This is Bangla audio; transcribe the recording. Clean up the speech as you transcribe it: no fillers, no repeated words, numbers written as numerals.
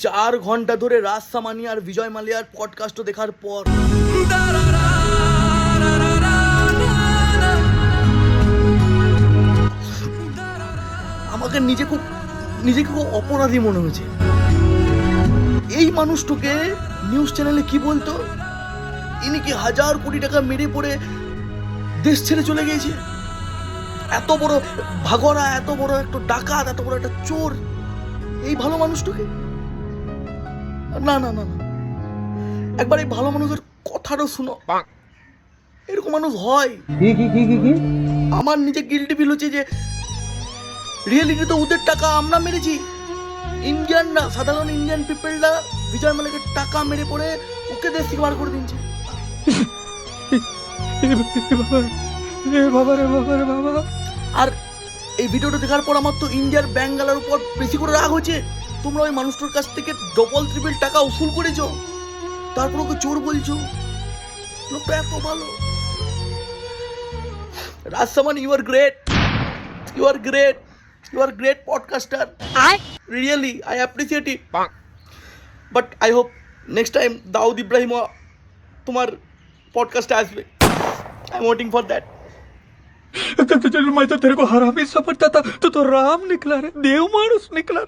4 ঘন্টা ধরে রাজ সামানি আর বিজয় মালিয়ার পডকাস্ট দেখার পর আমাকে নিজেকে খুব অপরাধী মনে হয়েছে। এই মানুষটাকে নিউজ চ্যানেলে কি বলতো, ইনি কি 1000 কোটি টাকা মেরে পড়ে দেশ ছেড়ে চলে গিয়েছে। এত বড় ভাগরা, এত বড় একটা ডাকাত, এত বড় একটা চোর, এই ভালো মানুষটাকে না না না না, একবার এই ভালো মানুষের কথাটা শুনো। এরকম মানুষ হয়। আমার নিজে গিল্টি ফিল হচ্ছে যে রিয়েলিটি তো ওদের টাকা আমরা মেরেছি। ইন্ডিয়ানরা, সাধারণ ইন্ডিয়ান পিপলরা বিজয় মালিকের টাকা মেরে পড়ে ওকে দেশ থেকে বার করে দিচ্ছে। আর এই ভিডিওটা দেখার পর আমার তো ইন্ডিয়ার ব্যাঙ্গালোর উপর বেশি করে রাগ হচ্ছে। তোমরা ওই মানুষটার কাছ থেকে ডবল ট্রিপল টাকা উসুল করেছো, তারপর ওকে চোর বলছো। লোকটা এত ভালো। Raj Shamani, you are great, you are great, you are great podcaster. Really I appreciate it, but I hope next time Dawood Ibrahim তোমার पॉडकास्ट আসবে। I am waiting for that. मैं तो तेरे को हरामी समझता था, तो राम निकला रे, देव मानुस निकला।